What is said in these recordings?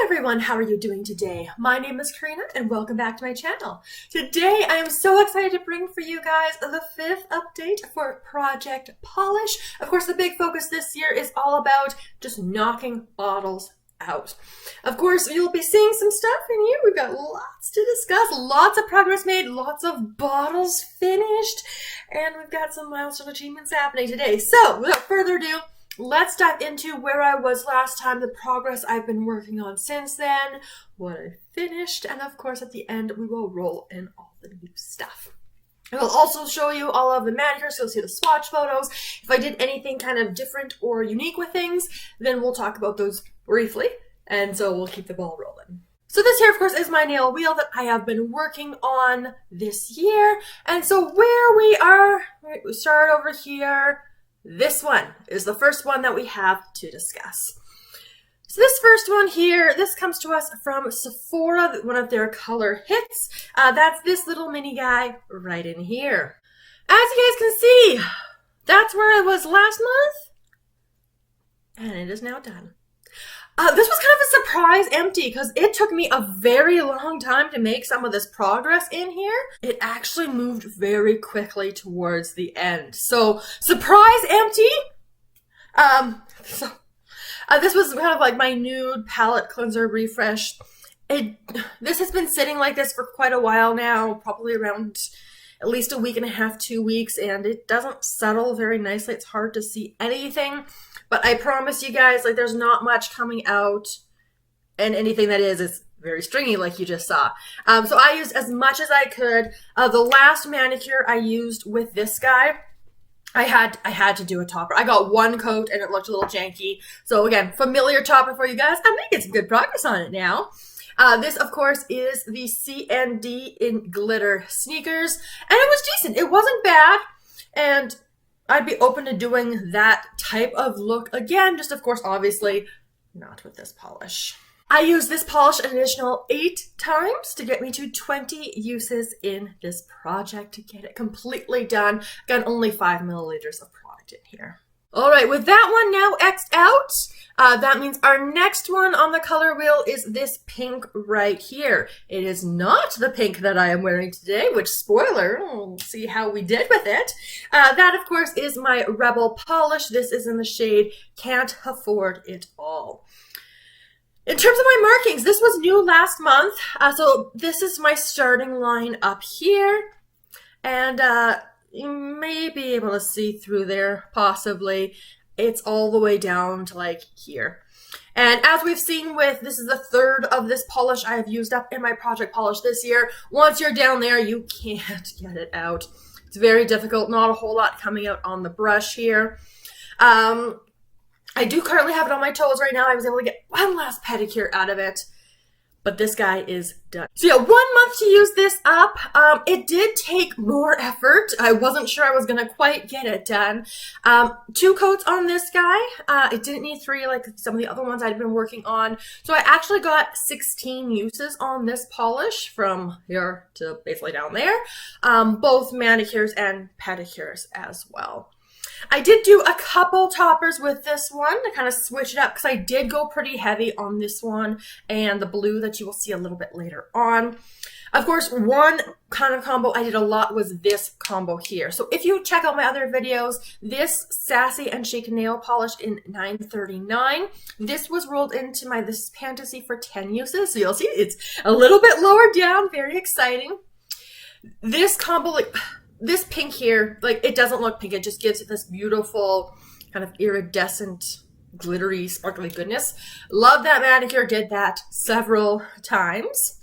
everyone, how are you doing today? My name is Karina and welcome back to my channel. Today I am so excited to bring for you guys the 5th update for Project Polish. Of course, the big focus this year is all about just knocking bottles out. Of course, you'll be seeing some stuff in here. We've got lots to discuss, lots of progress made, lots of bottles finished, and we've got some milestone achievements happening today. So without further ado, let's dive into where I was last time, the progress I've been working on since then, what I finished, and of course at the end we will roll in all the new stuff. I will also show you all of the manicures, so you'll see the swatch photos. If I did anything kind of different or unique with things, then we'll talk about those briefly, and so we'll keep the ball rolling. So this here, of course, is my nail wheel that I have been working on this year, and so where we are, right, we start over here. This one is the first one that we have to discuss. So this first one here, this comes to us from Sephora, one of their color hits. That's this little mini guy right in here. As you guys can see, that's where it was last month, and it is now done. This was kind of a surprise empty because it took me a very long time to make some of this progress in here. It actually moved very quickly towards the end. So, surprise empty! This was kind of like my nude palette cleanser refresh. This has been sitting like this for quite a while now, probably around at least a week and a half, 2 weeks, and it doesn't settle very nicely. It's hard to see anything. But I promise you guys, like, there's not much coming out, and anything that is very stringy, like you just saw. So I used as much as I could. The last manicure I used with this guy, I had to do a topper. I got one coat, and it looked a little janky. So again, familiar topper for you guys. I'm making some good progress on it now. This, of course, is the C&D in Glitter Sneakers, and it was decent. It wasn't bad, and I'd be open to doing that type of look again, just of course, obviously, not with this polish. I used this polish an additional 8 times to get me to 20 uses in this project to get it completely done. Got only 5 milliliters of product in here. All right, with that one now X'd out, that means our next one on the color wheel is this pink right here. It is not the pink that I am wearing today, which, spoiler, we'll see how we did with it. That, of course, is my Rebel polish. This is in the shade Can't Afford It All. In terms of my markings, this was new last month. So this is my starting line up here. And you may be able to see through there, possibly. It's all the way down to like here. And as we've seen with, this is the 3rd of this polish I have used up in my project polish this year. Once you're down there, you can't get it out. It's very difficult, not a whole lot coming out on the brush here. I do currently have it on my toes right now. I was able to get one last pedicure out of it, but this guy is done. So yeah, 1 month to use this up. It did take more effort. I wasn't sure I was gonna quite get it done. 2 coats on this guy. It didn't need 3 like some of the other ones I'd been working on. So I actually got 16 uses on this polish from here to basically down there. Both manicures and pedicures as well. I did do a couple toppers with this one to kind of switch it up because I did go pretty heavy on this one and the blue that you will see a little bit later on. Of course, one kind of combo I did a lot was this combo here. So if you check out my other videos, this Sassy and Chic nail polish in 939, this was rolled into my This Fantasy for 10 uses. So you'll see it's a little bit lower down, very exciting. This combo, like, this pink here, like, it doesn't look pink. It just gives it this beautiful kind of iridescent, glittery, sparkly goodness. Love that manicure. Did that several times.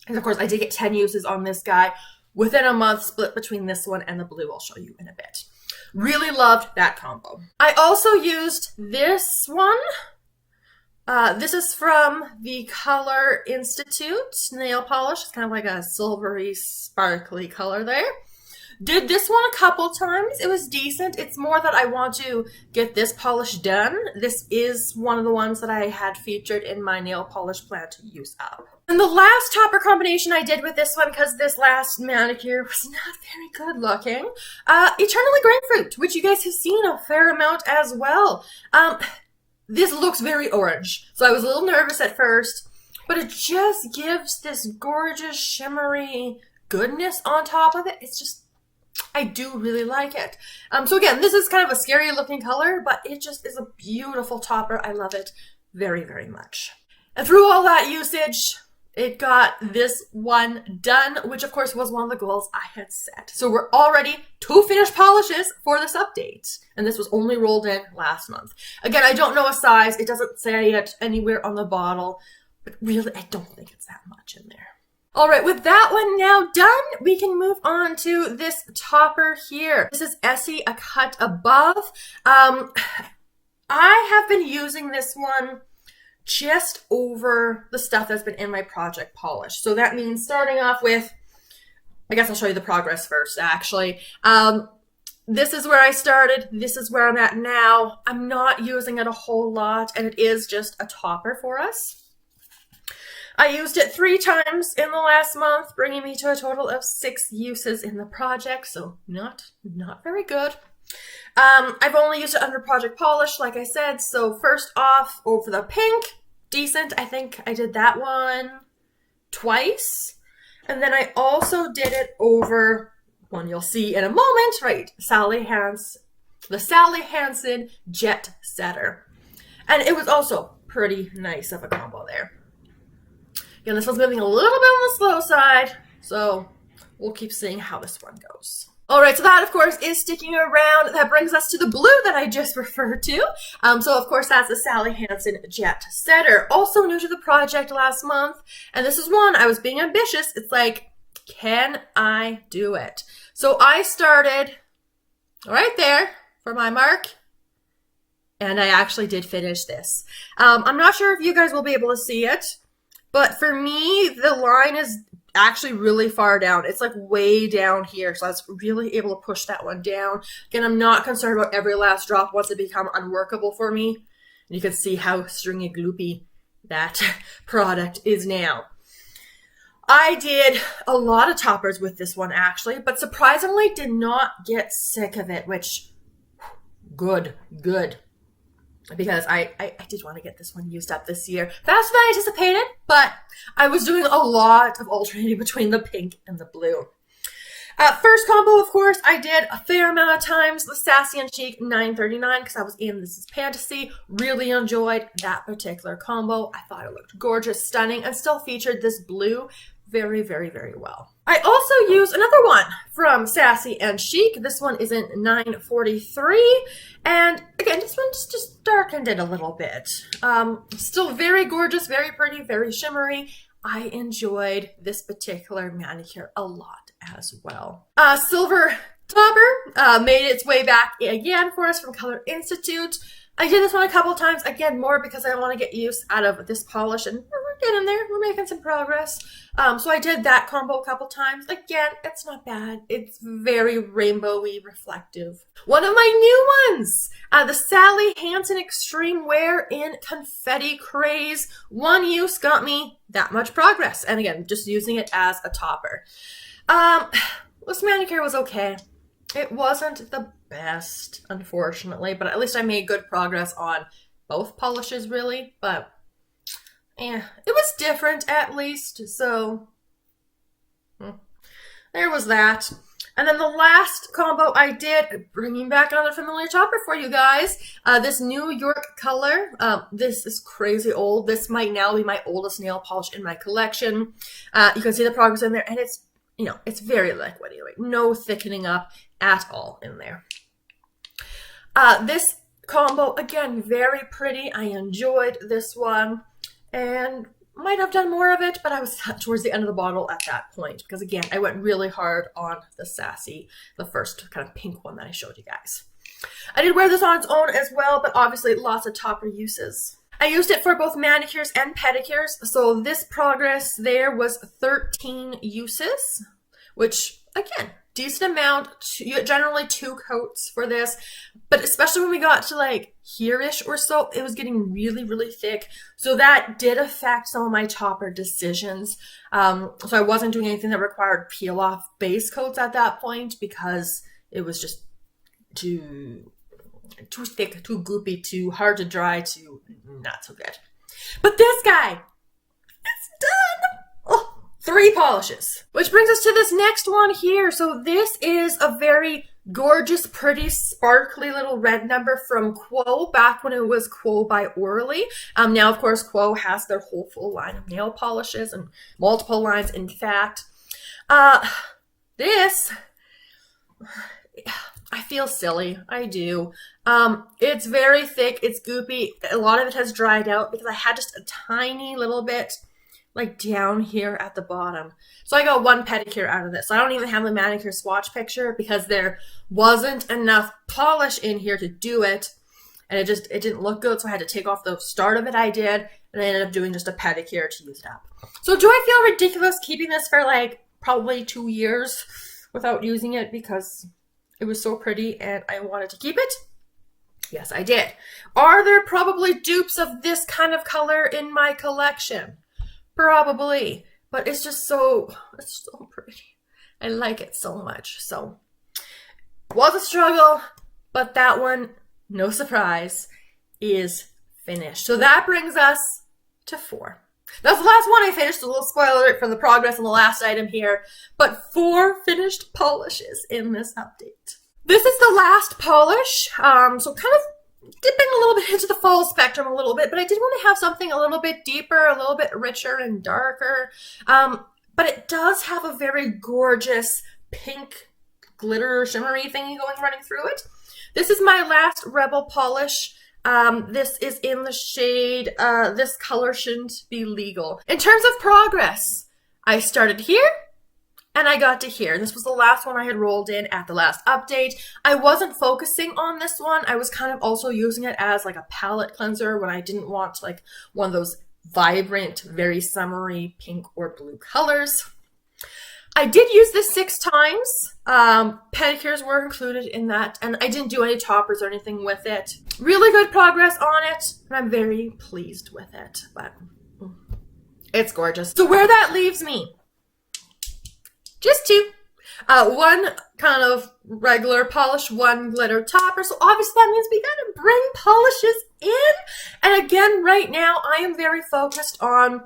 And of course, I did get 10 uses on this guy within a month, split between this one and the blue I'll show you in a bit. Really loved that combo. I also used this one. This is from the Color Institute nail polish. It's kind of like a silvery, sparkly color there. Did this one a couple times. It was decent. It's more that I want to get this polish done. This is one of the ones that I had featured in my nail polish plan to use up. And the last topper combination I did with this one, because this last manicure was not very good looking, Eternally Grapefruit, which you guys have seen a fair amount as well. This looks very orange, so I was a little nervous at first. but it just gives this gorgeous shimmery goodness on top of it. It's just, I do really like it. So again, this is kind of a scary looking color, but it just is a beautiful topper. I love it very, very much. And through all that usage, it got this one done, which of course was one of the goals I had set. So we're already 2 finished polishes for this update. And this was only rolled in last month. Again, I don't know a size. It doesn't say it anywhere on the bottle, but really, I don't think it's that much in there. All right, with that one now done, we can move on to this topper here. This is Essie A Cut Above. I have been using this one just over the stuff that's been in my project polish. So that means starting off with, I guess I'll show you the progress first, actually. This is where I started. This is where I'm at now. I'm not using it a whole lot, and it is just a topper for us. I used it 3 times in the last month, bringing me to a total of 6 uses in the project, so not very good. I've only used it under project polish, like I said, so first off, over the pink, decent. I think I did that one twice, and then I also did it over one you'll see in a moment, right, the Sally Hansen Jet Setter. And it was also pretty nice of a combo there. Again, this one's moving a little bit on the slow side, so we'll keep seeing how this one goes. All right, so that, of course, is sticking around. That brings us to the blue that I just referred to. So, of course, that's the Sally Hansen Jet Setter. Also new to the project last month. And this is one, I was being ambitious. It's like, can I do it? So I started right there for my mark. And I actually did finish this. I'm not sure if you guys will be able to see it. But for me, the line is actually really far down. It's like way down here. So I was really able to push that one down. Again, I'm not concerned about every last drop once it becomes unworkable for me. You can see how stringy gloopy that product is now. I did a lot of toppers with this one actually, but surprisingly did not get sick of it, which good. Because I did want to get this one used up this year. Faster than I anticipated, but I was doing a lot of alternating between the pink and the blue. First combo, of course, I did a fair amount of times the Sassy and Chic 939 because I was in This Is Fantasy. Really enjoyed that particular combo. I thought it looked gorgeous, stunning, and still featured this blue very, very, very well. I also used another one from Sassy and Chic. This one is in 943. And again, this one just darkened it a little bit. Still very gorgeous, very pretty, very shimmery. I enjoyed this particular manicure a lot as well. Silver Topper made its way back again for us from Color Institute. I did this one a couple times, again, more because I want to get use out of this polish, and we're getting there. We're making some progress. So I did that combo a couple times. Again, it's not bad. It's very rainbowy, reflective. One of my new ones, the Sally Hansen Xtreme Wear in Confetti Craze. One use got me that much progress. And again, just using it as a topper. This manicure was okay. It wasn't the best, unfortunately, but at least I made good progress on both polishes, really. But it was different at least, so there was that. And then the last combo I did, bringing back another familiar topper for you guys, this New York color. This is crazy old. This might now be my oldest nail polish in my collection. You can see the progress in there, and it's, you know, it's very liquidy, like no thickening up at all in there. This combo, again, very pretty. I enjoyed this one and might have done more of it, but I was towards the end of the bottle at that point because, again, I went really hard on the Sassy, the first kind of pink one that I showed you guys. I did wear this on its own as well, but obviously lots of topper uses. I used it for both manicures and pedicures, so this progress there was 13 uses, which, again, decent amount, generally 2 coats for this, but especially when we got to like here-ish or so, it was getting really, really thick. So that did affect some of my topper decisions. So I wasn't doing anything that required peel-off base coats at that point because it was just too thick, too goopy, too hard to dry, too not so good. But this guy, pretty polishes. Which brings us to this next one here. So this is a very gorgeous, pretty, sparkly little red number from Quo, back when it was Quo by Orly. Now, of course, Quo has their whole full line of nail polishes and multiple lines, in fact. This, I feel silly. I do. It's very thick. It's goopy. A lot of it has dried out because I had just a tiny little bit like down here at the bottom. So I got one pedicure out of this. I don't even have the manicure swatch picture because there wasn't enough polish in here to do it. And it didn't look good. So I had to take off the start of it. I did. And I ended up doing just a pedicure to use it up. So do I feel ridiculous keeping this for like probably 2 years without using it because it was so pretty and I wanted to keep it? Yes, I did. Are there probably dupes of this kind of color in my collection? Probably, but it's so pretty. I like it so much. So, was a struggle, but that one, no surprise, is finished. So that brings us to 4. That's the last one I finished. A little spoiler alert for the progress on the last item here, but 4 finished polishes in this update. This is the last polish, so kind of dipping a little bit into the fall spectrum a little bit, but I did want to have something a little bit deeper, a little bit richer and darker. But it does have a very gorgeous pink glitter shimmery thingy running through it. This is my last Rebel polish. This is in the shade, This Color Shouldn't Be Legal. In terms of progress, I started here, and I got to here. This was the last one I had rolled in at the last update. I wasn't focusing on this one. I was kind of also using it as like a palette cleanser when I didn't want like one of those vibrant, very summery pink or blue colors. I did use this 6 times. Pedicures were included in that, and I didn't do any toppers or anything with it. Really good progress on it, and I'm very pleased with it, but it's gorgeous. So where that leaves me, just 2. One kind of regular polish, 1 glitter topper. So obviously that means we gotta bring polishes in. And again, right now I am very focused on,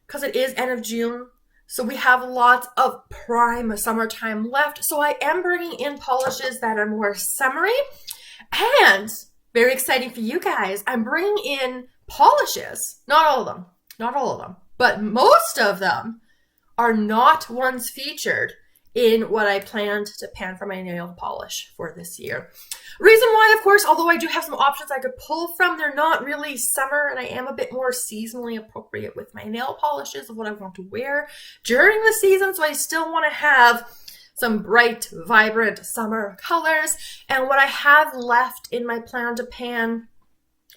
because it is end of June, so we have lots of prime summertime left. So I am bringing in polishes that are more summery. And very exciting for you guys, I'm bringing in polishes, not all of them, but most of them are not ones featured in what I planned to pan for my nail polish for this year. Reason why, of course, although I do have some options I could pull from, they're not really summer, and I am a bit more seasonally appropriate with my nail polishes of what I want to wear during the season, so I still want to have some bright, vibrant summer colors. And what I have left in my plan to pan,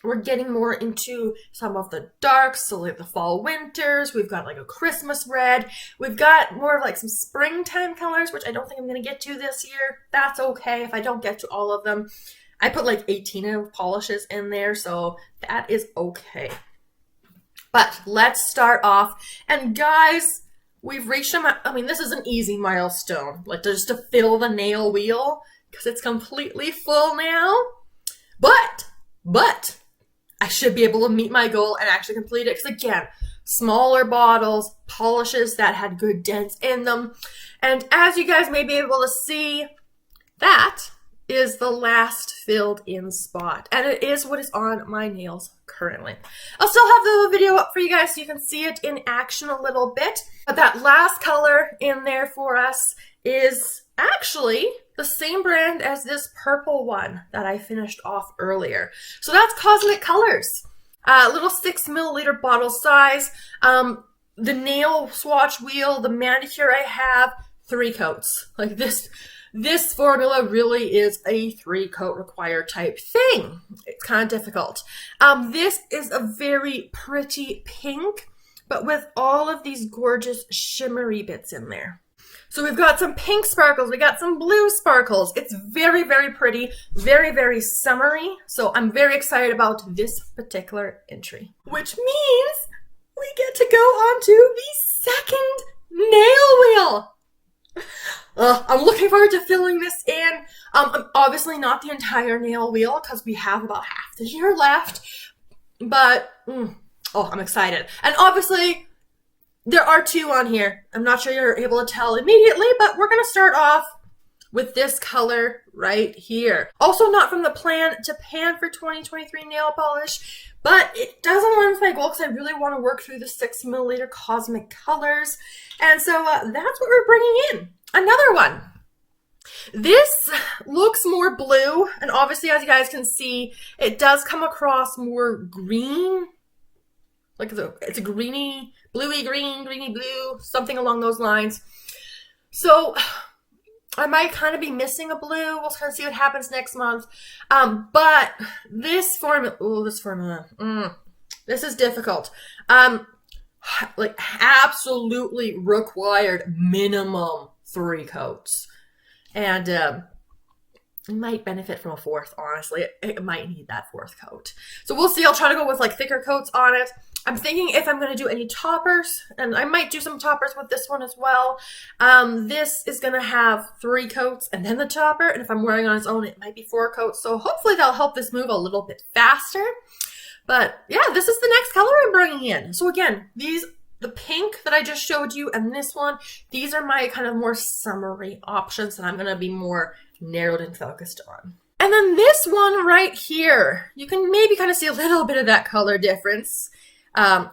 we're getting more into some of the darks, so like the fall winters. We've got like a Christmas red. We've got more of like some springtime colors, which I don't think I'm going to get to this year. That's okay if I don't get to all of them. I put like 18 of polishes in there, so that is okay. But let's start off. And guys, we've reached this is an easy milestone, like just to fill the nail wheel, because it's completely full now. But I should be able to meet my goal and actually complete it. Because again, smaller bottles, polishes that had good dents in them. And as you guys may be able to see, that is the last filled in spot. And it is what is on my nails currently. I'll still have the video up for you guys so you can see it in action a little bit. But that last color in there for us is actually the same brand as this purple one that I finished off earlier. So that's Kozmic Colors. Little 6 milliliter bottle size. The nail swatch wheel, the manicure I have, 3 coats. Like this formula really is a 3-coat required type thing. It's kind of difficult. This is a very pretty pink, but with all of these gorgeous shimmery bits in there. So we've got some pink sparkles, we got some blue sparkles. It's very, very pretty, very, very summery. So I'm very excited about this particular entry. Which means we get to go on to the second nail wheel. I'm looking forward to filling this in. Obviously not the entire nail wheel because we have about half the year left. But, I'm excited. And obviously, There are two on here. I'm not sure you're able to tell immediately, but we're going to start off with this color right here. Also not from the plan to pan for 2023 nail polish, but it does align with my goal because I really want to work through the 6ml Kozmic colors. And so that's what we're bringing in. Another one. This looks more blue, and obviously as you guys can see, it does come across more green. Like it's a greeny, bluey green, greeny blue, something along those lines. So I might kind of be missing a blue. We'll kind of see what happens next month. But this formula, this is difficult. Like absolutely required minimum 3 coats. And it might benefit from a 4th, honestly. It might need that 4th coat. So we'll see. I'll try to go with like thicker coats on it. I'm thinking if I'm going to do any toppers, and I might do some toppers with this one as well. This is going to have 3 coats and then the topper. And if I'm wearing on its own, it might be 4 coats. So hopefully that'll help this move a little bit faster. But yeah, this is the next color I'm bringing in. So again, the pink that I just showed you and this one, these are my kind of more summery options that I'm going to be more narrowed and focused on. And then this one right here, you can maybe kind of see a little bit of that color difference.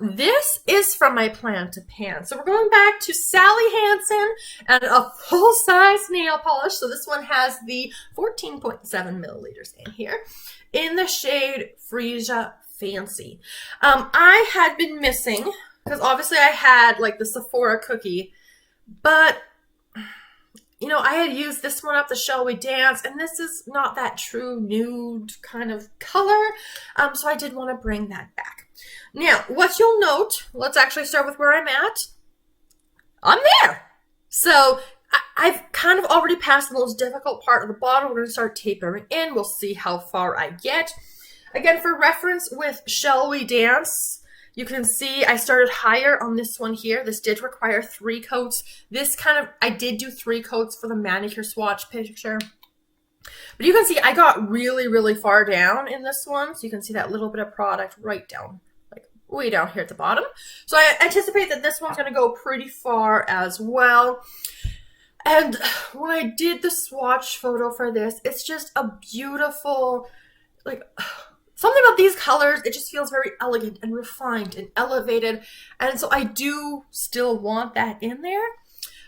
This is from my plan to pan. So we're going back to Sally Hansen and a full-size nail polish. So this one has the 14.7 milliliters in here in the shade Freesia Fancy. I had been missing, because obviously I had like the Sephora cookie, but you know, I had used this one up the Shall We Dance, and this is not that true nude kind of color. So I did want to bring that back. Now, what you'll note, let's actually start with where I'm at. I'm there. So I've kind of already passed the most difficult part of the bottle. We're going to start tapering in. We'll see how far I get. Again, for reference with Shall We Dance, you can see I started higher on this one here. This did require 3 coats. I did do 3 coats for the manicure swatch picture. But you can see I got really, really far down in this one. So you can see that little bit of product right down, like way down here at the bottom. So I anticipate that this one's going to go pretty far as well. And when I did the swatch photo for this, it's just a beautiful, like, something about these colors, it just feels very elegant and refined and elevated. And so I do still want that in there.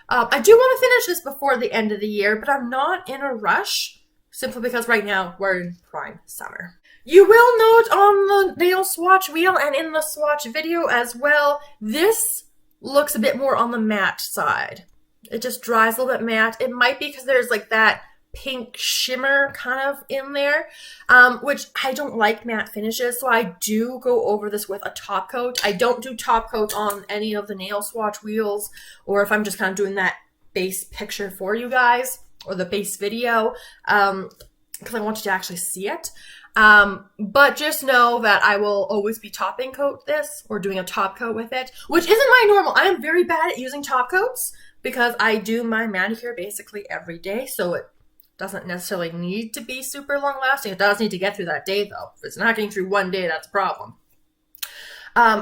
I do want to finish this before the end of the year, but I'm not in a rush, simply because right now we're in prime summer. You will note on the nail swatch wheel and in the swatch video as well, this looks a bit more on the matte side. It just dries a little bit matte. It might be because there's like that pink shimmer kind of in there, which I don't like matte finishes, so I do go over this with a top coat. I don't do top coats on any of the nail swatch wheels, or if I'm just kind of doing that base picture for you guys, or the base video, because I want you to actually see it. But just know that I will always be topping coat this, or doing a top coat with it, which isn't my normal. I am very bad at using top coats because I do my manicure basically every day, so it doesn't necessarily need to be super long lasting. It does need to get through that day though. If it's not getting through one day, that's a problem.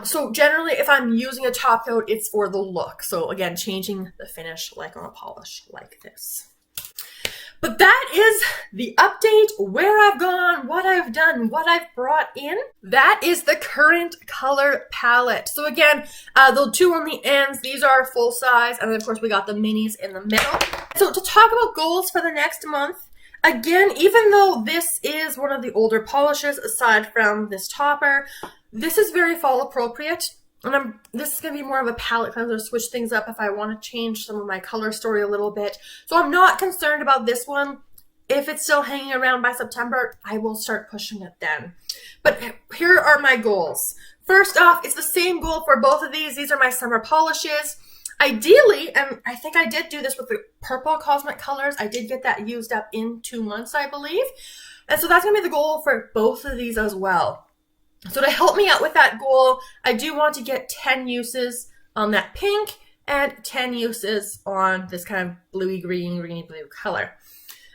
So generally, if I'm using a top coat, it's for the look. So again, changing the finish like on a polish like this. But that is the update, where I've gone, what I've done, what I've brought in. That is the current color palette. So again, the 2 on the ends, these are full size. And then of course we got the minis in the middle. So to talk about goals for the next month, again, even though this is one of the older polishes, aside from this topper, this is very fall appropriate. And this is going to be more of a palette cleanser, switch things up if I want to change some of my color story a little bit. So I'm not concerned about this one. If it's still hanging around by September, I will start pushing it then. But here are my goals. First off, it's the same goal for both of these. These are my summer polishes. Ideally, and I think I did do this with the purple Kozmic colors. I did get that used up in 2 months, I believe. And so that's going to be the goal for both of these as well. So to help me out with that goal, I do want to get 10 uses on that pink and 10 uses on this kind of bluey green, greeny blue color.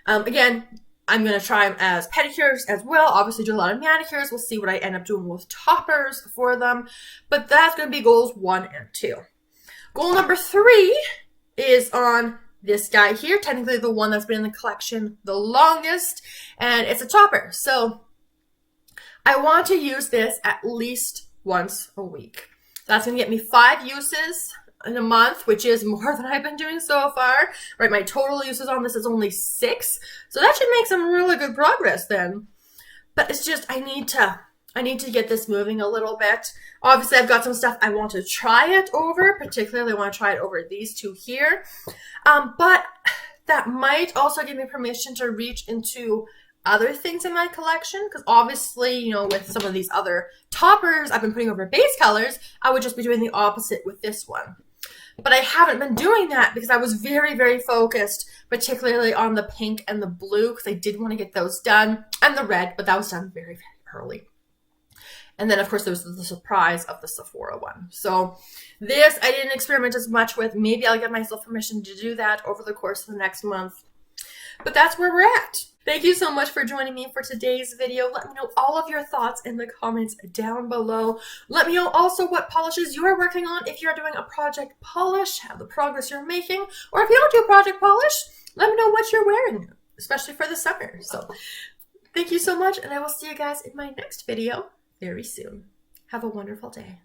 Again, I'm going to try them as pedicures as well. Obviously do a lot of manicures. We'll see what I end up doing with toppers for them. But that's going to be goals 1 and 2. Goal number 3 is on this guy here, technically the one that's been in the collection the longest, and it's a topper. So I want to use this at least once a week. That's going to get me 5 uses in a month, which is more than I've been doing so far. Right, my total uses on this is only 6, so that should make some really good progress then. But it's just I need to get this moving a little bit. Obviously, I've got some stuff I want to try it over. Particularly, I want to try it over these 2 here. But that might also give me permission to reach into other things in my collection. Because obviously, you know, with some of these other toppers I've been putting over base colors, I would just be doing the opposite with this one. But I haven't been doing that because I was very, very focused, particularly on the pink and the blue, because I did want to get those done, and the red, but that was done very, very early. And then, of course, there was the surprise of the Sephora one. So this I didn't experiment as much with. Maybe I'll give myself permission to do that over the course of the next month. But that's where we're at. Thank you so much for joining me for today's video. Let me know all of your thoughts in the comments down below. Let me know also what polishes you are working on. If you're doing a project polish, how the progress you're making. Or if you don't do a project polish, let me know what you're wearing, especially for the summer. So thank you so much, and I will see you guys in my next video very soon. Have a wonderful day.